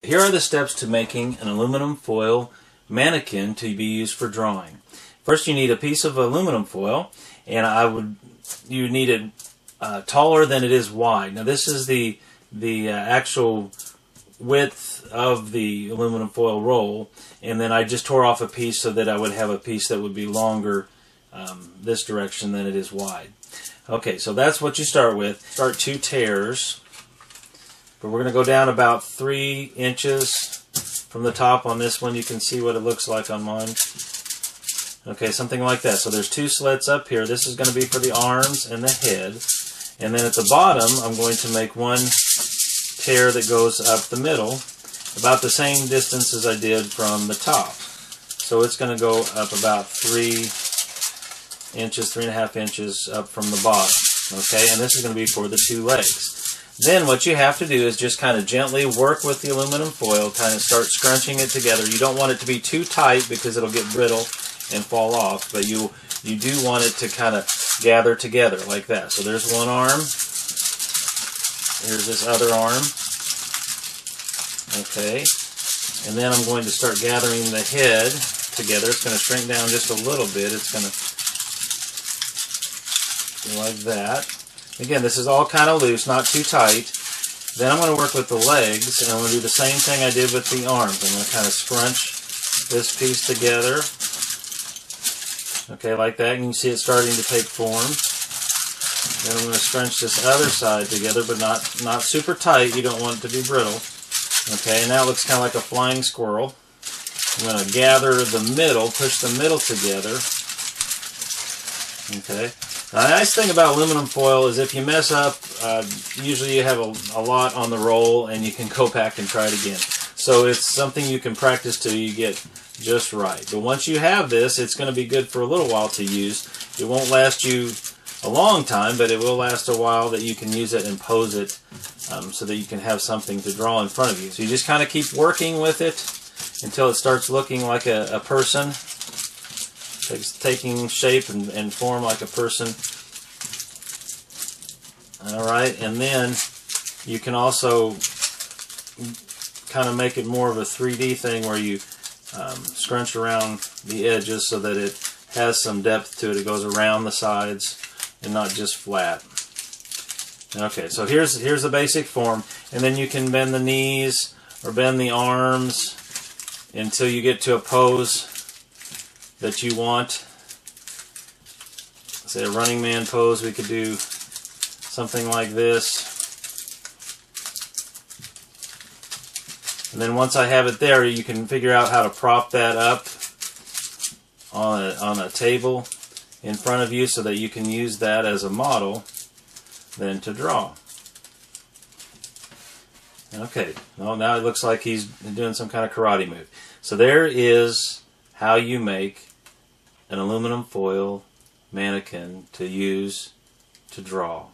Here are the steps to making an aluminum foil mannequin to be used for drawing. First, you need a piece of aluminum foil, and you need it taller than it is wide. Now, this is the actual width of the aluminum foil roll, and then I just tore off a piece so that I would have a piece that would be longer this direction than it is wide. Okay, so that's what you start with. Start 2 tears. But we're going to go down about 3 inches from the top on this one. You can see what it looks like on mine. Okay, something like that. So there's 2 slits up here. This is going to be for the arms and the head. And then at the bottom, I'm going to make 1 tear that goes up the middle, about the same distance as I did from the top. So it's going to go up about 3 inches, 3.5 inches up from the bottom. Okay, and this is going to be for the 2 legs. Then what you have to do is just kind of gently work with the aluminum foil, kind of start scrunching it together. You don't want it to be too tight because it'll get brittle and fall off, but you do want it to kind of gather together like that. So there's one arm. Here's this other arm. Okay. And then I'm going to start gathering the head together. It's going to shrink down just a little bit. It's going to go like that. Again, this is all kind of loose, not too tight. Then I'm going to work with the legs, and I'm going to do the same thing I did with the arms. I'm going to kind of scrunch this piece together. Okay, like that. And you can see it starting to take form. Then I'm going to scrunch this other side together, but not super tight. You don't want it to be brittle. Okay, and now it looks kind of like a flying squirrel. I'm going to gather the middle, push the middle together. Okay. Now, the nice thing about aluminum foil is if you mess up, usually you have a lot on the roll and you can go back and try it again. So it's something you can practice till you get just right. But once you have this, it's going to be good for a little while to use. It won't last you a long time, but it will last a while that you can use it and pose it so that you can have something to draw in front of you. So you just kind of keep working with it until it starts looking like a person. It's taking shape and form like a person. Alright, and then you can also kind of make it more of a 3D thing where you scrunch around the edges so that it has some depth to it. It goes around the sides and not just flat. Okay, so here's the basic form, and then you can bend the knees or bend the arms until you get to a pose that you want. Say a running man pose, we could do something like this. And then once I have it there, you can figure out how to prop that up on a table in front of you so that you can use that as a model then to draw. Okay, well, now it looks like he's doing some kind of karate move. So there is how you make an aluminum foil mannequin to use to draw.